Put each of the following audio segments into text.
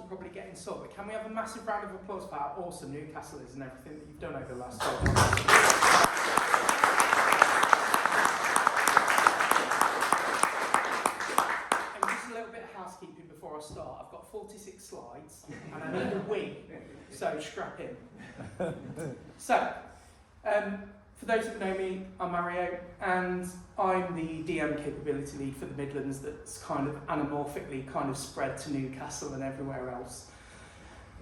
are probably getting sore, but can we have a massive round of applause for how awesome Newcastle is and everything that you've done over the last 12 months? And just a little bit of housekeeping before I start. I've got 46 slides and I need a wee, so strap in. So, for those that know me, I'm Mario, and I'm the DM capability lead for the Midlands that's kind of anamorphically kind of spread to Newcastle and everywhere else.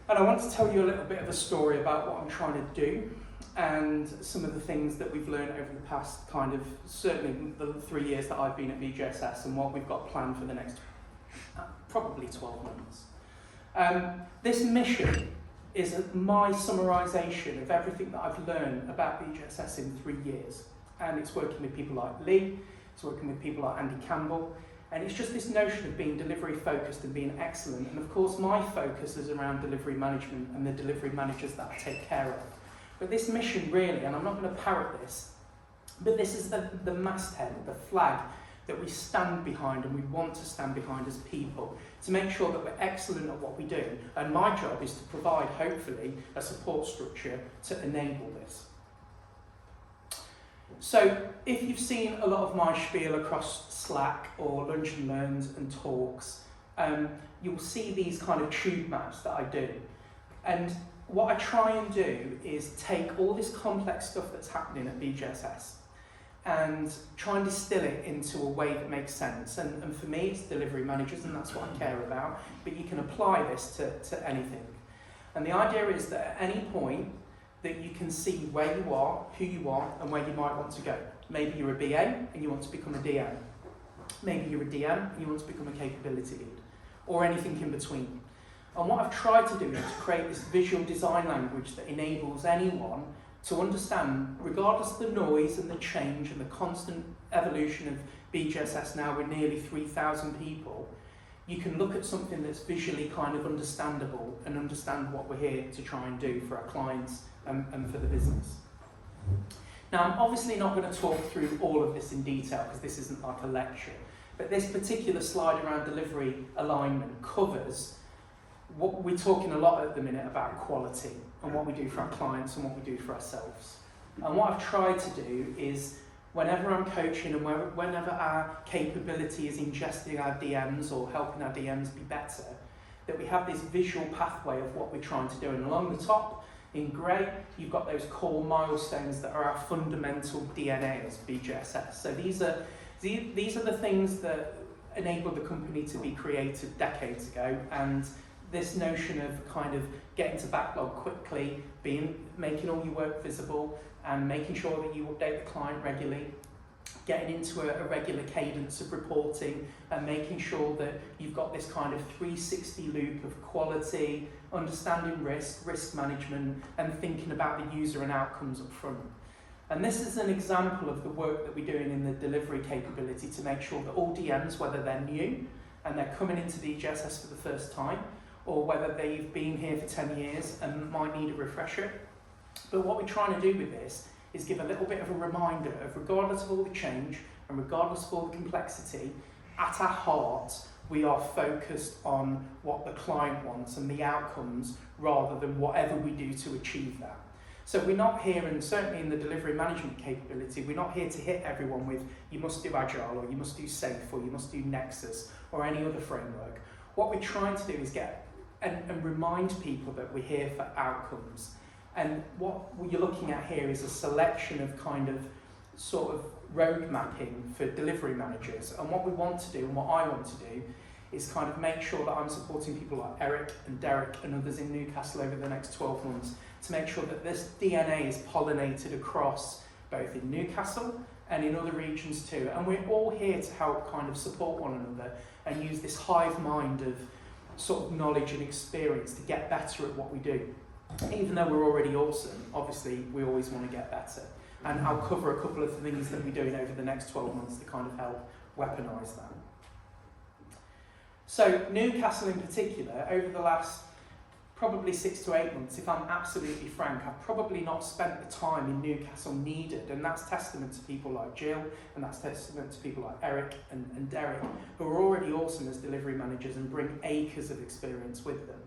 And I want to tell you a little bit of a story about what I'm trying to do and some of the things that we've learned over the past kind of, certainly the 3 years that I've been at BJSS and what we've got planned for the next probably 12 months. This mission is my summarisation of everything that I've learned about BJSS in 3 years. And it's working with people like Lee, it's working with people like Andy Campbell, and it's just this notion of being delivery focused and being excellent. And of course my focus is around delivery management and the delivery managers that I take care of. But this mission really, and I'm not going to parrot this, but this is the masthead, the flag that we stand behind and we want to stand behind as people to make sure that we're excellent at what we do. And my job is to provide, hopefully, a support structure to enable this. So if you've seen a lot of my spiel across Slack or Lunch and Learns and talks, you'll see these kind of tube maps that I do. And what I try and do is take all this complex stuff that's happening at BJSS and try and distill it into a way that makes sense. And for me, it's delivery managers, and that's what I care about, but you can apply this to anything. And the idea is that at any point that you can see where you are, who you are, and where you might want to go. Maybe you're a BA and you want to become a DM. Maybe you're a DM and you want to become a capability lead, or anything in between. And what I've tried to do is to create this visual design language that enables anyone to understand, regardless of the noise and the change and the constant evolution of BJSS now with nearly 3,000 people, you can look at something that's visually kind of understandable and understand what we're here to try and do for our clients and for the business. Now, I'm obviously not going to talk through all of this in detail because this isn't like a lecture, but this particular slide around delivery alignment covers what we're talking a lot at the minute about quality and what we do for our clients and what we do for ourselves. And what I've tried to do is, whenever I'm coaching and whenever our capability is ingesting our DMs or helping our DMs be better, that we have this visual pathway of what we're trying to do. And along the top, in grey, you've got those core milestones that are our fundamental DNA as BJSS. So these are the things that enabled the company to be created decades ago, and this notion of kind of getting to backlog quickly, making all your work visible, and making sure that you update the client regularly, getting into a regular cadence of reporting, and making sure that you've got this kind of 360 loop of quality, understanding risk management, and thinking about the user and outcomes up front. And this is an example of the work that we're doing in the delivery capability to make sure that all DMs, whether they're new and they're coming into BJSS for the first time, or whether they've been here for 10 years and might need a refresher. But what we're trying to do with this is give a little bit of a reminder of, regardless of all the change and regardless of all the complexity, at our heart, we are focused on what the client wants and the outcomes rather than whatever we do to achieve that. So we're not here, and certainly in the delivery management capability, we're not here to hit everyone with, you must do Agile, or you must do Safe, or you must do Nexus, or any other framework. What we're trying to do is get and remind people that we're here for outcomes. And what you're looking at here is a selection of kind of sort of road mapping for delivery managers. And what we want to do, and what I want to do, is kind of make sure that I'm supporting people like Eric and Derek and others in Newcastle over the next 12 months to make sure that this DNA is pollinated across both in Newcastle and in other regions too. And we're all here to help kind of support one another and use this hive mind of sort of knowledge and experience to get better at what we do. Even though we're already awesome, obviously we always want to get better. And I'll cover a couple of things that we're doing over the next 12 months to kind of help weaponise that. So Newcastle in particular, over the last probably 6 to 8 months, if I'm absolutely frank, I've probably not spent the time in Newcastle needed, and that's testament to people like Jill, and that's testament to people like Eric and Derek, who are already awesome as delivery managers and bring acres of experience with them.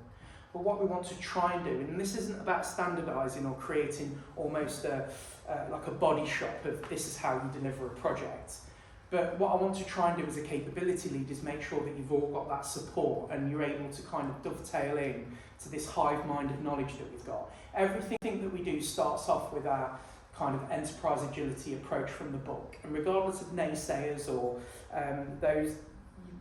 But what we want to try and do, and this isn't about standardising or creating almost like a body shop of this is how you deliver a project. But what I want to try and do as a capability lead is make sure that you've all got that support and you're able to kind of dovetail in to this hive mind of knowledge that we've got. Everything that we do starts off with our kind of enterprise agility approach from the book. And regardless of naysayers or those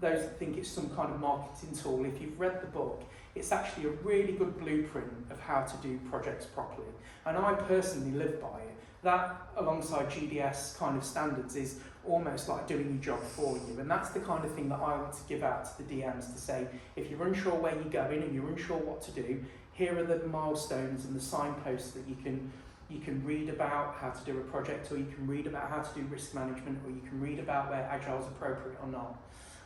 that think it's some kind of marketing tool, if you've read the book, it's actually a really good blueprint of how to do projects properly. And I personally live by it. That, alongside GDS kind of standards, is almost like doing your job for you. And that's the kind of thing that I want to give out to the DMs to say, if you're unsure where you're going and you're unsure what to do, here are the milestones and the signposts that you can read about how to do a project, or you can read about how to do risk management, or you can read about where agile is appropriate or not.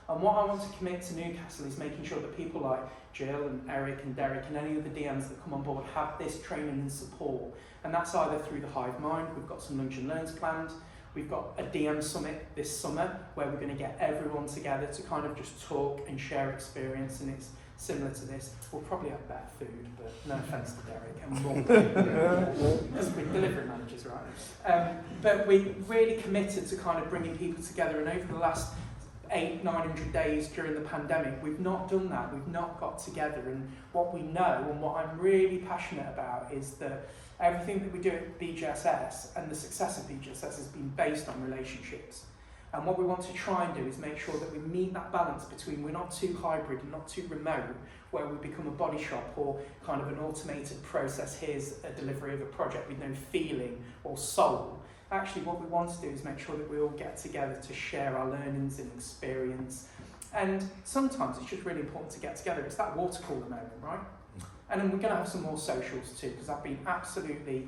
And what I want to commit to Newcastle is making sure that people like Jill and Eric and Derek and any of the DMs that come on board have this training and support. And that's either through the Hive Mind, we've got some lunch and learns planned, we've got a DM summit this summer where we're going to get everyone together to kind of just talk and share experience, and it's similar to this. We'll probably have better food, but no offence to Derek, and more because we're delivery managers, right? But we're really committed to kind of bringing people together, and over the last 800-900 days during the pandemic, we've not done that. We've not got together, and what we know and what I'm really passionate about is that everything that we do at BJSS and the success of BJSS has been based on relationships. And what we want to try and do is make sure that we meet that balance between we're not too hybrid and not too remote, where we become a body shop or kind of an automated process. Here's a delivery of a project with no feeling or soul. Actually, what we want to do is make sure that we all get together to share our learnings and experience. And sometimes it's just really important to get together. It's that water cooler moment, right? And then we're going to have some more socials too, because I've been absolutely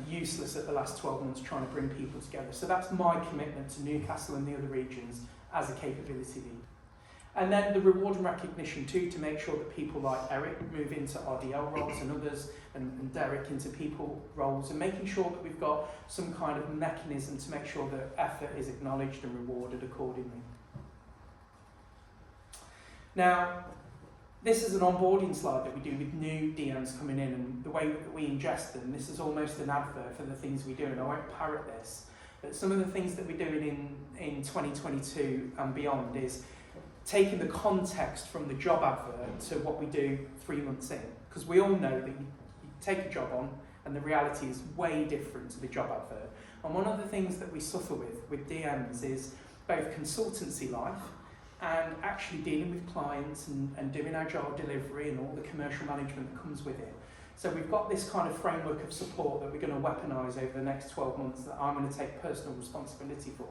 useless at the last 12 months trying to bring people together. So that's my commitment to Newcastle and the other regions as a capability lead. And then the reward and recognition too, to make sure that people like Eric move into RDL roles and others, and Derek into people roles, and making sure that we've got some kind of mechanism to make sure that effort is acknowledged and rewarded accordingly. Now, this is an onboarding slide that we do with new DMs coming in, and the way that we ingest them, this is almost an advert for the things we do, and I won't parrot this, but some of the things that we're doing in 2022 and beyond is taking the context from the job advert to what we do 3 months in. Because we all know that you take a job on and the reality is way different to the job advert. And one of the things that we suffer with DMs is both consultancy life and actually dealing with clients and doing agile delivery and all the commercial management that comes with it. So we've got this kind of framework of support that we're going to weaponise over the next 12 months that I'm going to take personal responsibility for,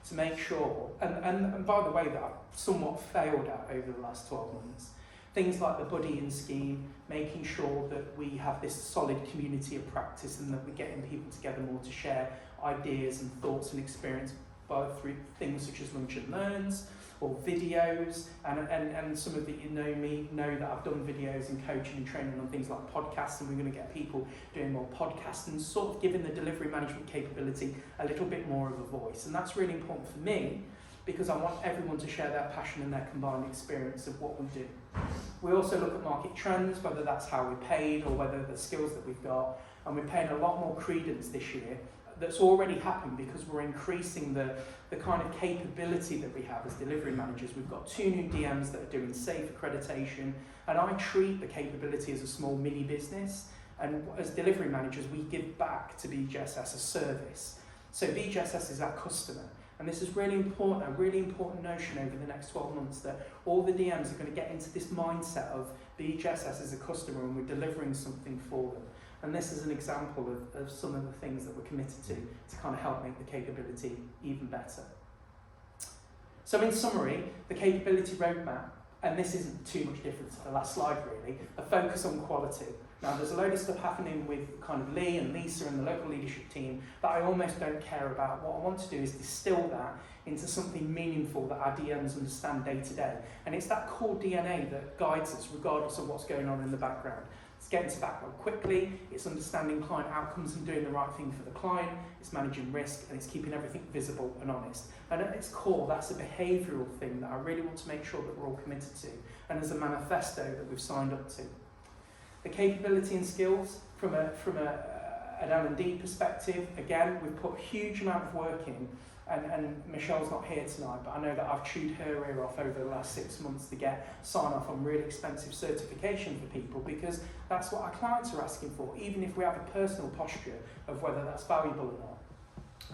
to make sure, and by the way, that I've somewhat failed at over the last 12 months, things like the buddying scheme, making sure that we have this solid community of practice and that we're getting people together more to share ideas and thoughts and experience, both through things such as lunch and learns, or videos, and some of the you know me know that I've done videos and coaching and training on things like podcasts, and we're going to get people doing more podcasts and sort of giving the delivery management capability a little bit more of a voice. And that's really important for me, because I want everyone to share their passion and their combined experience of what we do. We also look at market trends, whether that's how we're paid or whether the skills that we've got, and we're paying a lot more credence this year. That's already happened because we're increasing the kind of capability that we have as delivery managers. We've got 2 new DMs that are doing SAFE accreditation, and I treat the capability as a small mini business, and as delivery managers we give back to BJSS as a service. So BJSS is our customer, and this is really important, a really important notion over the next 12 months, that all the DMs are going to get into this mindset of BJSS as a customer and we're delivering something for them. And this is an example of some of the things that we're committed to kind of help make the capability even better. So in summary, the capability roadmap, and this isn't too much different to the last slide really, a focus on quality. Now there's a load of stuff happening with kind of Lee and Lisa and the local leadership team that I almost don't care about. What I want to do is distill that into something meaningful that our DMs understand day to day. And it's that core DNA that guides us regardless of what's going on in the background. It's getting to backlog quickly, it's understanding client outcomes and doing the right thing for the client, it's managing risk, and it's keeping everything visible and honest. And at its core, that's a behavioural thing that I really want to make sure that we're all committed to, and as a manifesto that we've signed up to. The capability and skills from an L&D perspective, again, we've put a huge amount of work in, and Michelle's not here tonight, but I know that I've chewed her ear off over the last 6 months to get sign off on really expensive certification for people, because that's what our clients are asking for, even if we have a personal posture of whether that's valuable or not.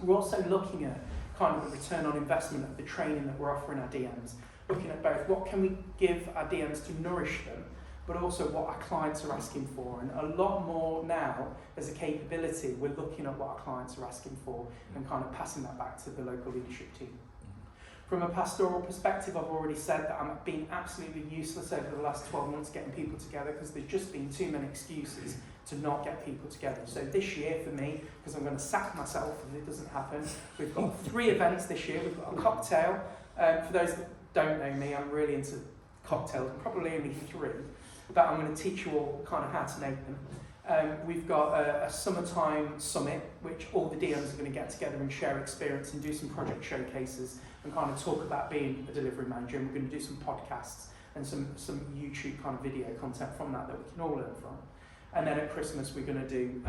We're also looking at kind of the return on investment of the training that we're offering our DMs, looking at both what can we give our DMs to nourish them, but also what our clients are asking for. And a lot more now, as a capability, we're looking at what our clients are asking for and kind of passing that back to the local leadership team. From a pastoral perspective, I've already said that I'm being absolutely useless over the last 12 months getting people together, because there's just been too many excuses to not get people together. So this year for me, because I'm going to sack myself if it doesn't happen, we've got 3 events this year. We've got a cocktail. For those that don't know me, I'm really into cocktails, probably only 3. But I'm going to teach you all kind of how to make them. We've got a summertime summit, which all the DMs are going to get together and share experience and do some project showcases and kind of talk about being a delivery manager. And we're going to do some podcasts and some YouTube kind of video content from that we can all learn from. And then at Christmas, we're going to do,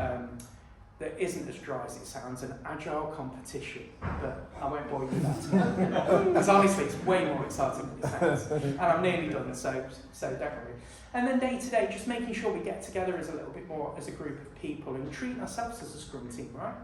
that isn't as dry as it sounds, an agile competition. But I won't bore you with that. Because honestly, it's way more exciting than it sounds. And I'm nearly done, so don't worry. And then day to day, just making sure we get together as a little bit more as a group of people and treat ourselves as a scrum team, right?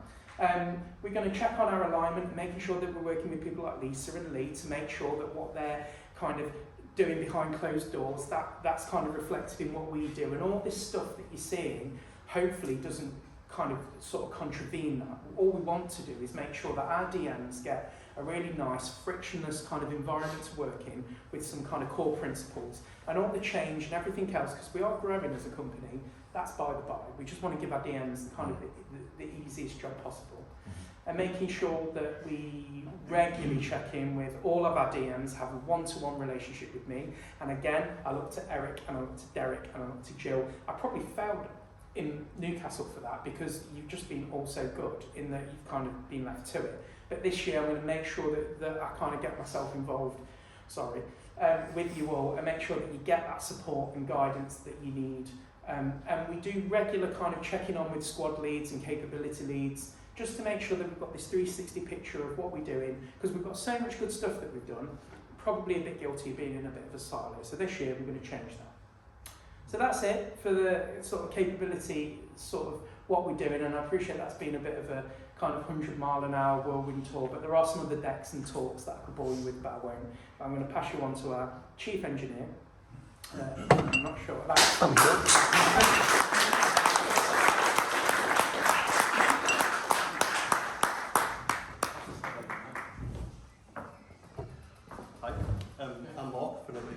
We're going to check on our alignment, making sure that we're working with people like Lisa and Lee to make sure that what they're kind of doing behind closed doors, that's kind of reflected in what we do. And all this stuff that you're seeing hopefully doesn't kind of sort of contravene that. All we want to do is make sure that our DMs get a really nice, frictionless kind of environment to work in with some kind of core principles. And all the change and everything else, because we are growing as a company, that's by the by. We just want to give our DMs the kind of the easiest job possible. And making sure that we regularly check in with all of our DMs, have a one-to-one relationship with me. And again, I look to Eric and I look to Derek and I look to Jill. I probably failed in Newcastle for that, because you've just been all so good in that you've kind of been left to it. But this year I'm going to make sure that I kind of get myself involved, with you all, and make sure that you get that support and guidance that you need. And we do regular kind of checking on with squad leads and capability leads, just to make sure that we've got this 360 picture of what we're doing, because we've got so much good stuff that we've done, probably a bit guilty of being in a bit of a silo. So this year we're going to change that. So that's it for the sort of capability, sort of what we're doing, and I appreciate that's been a bit of a kind of 100-mile-an-hour whirlwind tour, but there are some other decks and talks that I could bore you with, but I won't. I'm going to pass you on to our chief engineer. I'm not sure what that is.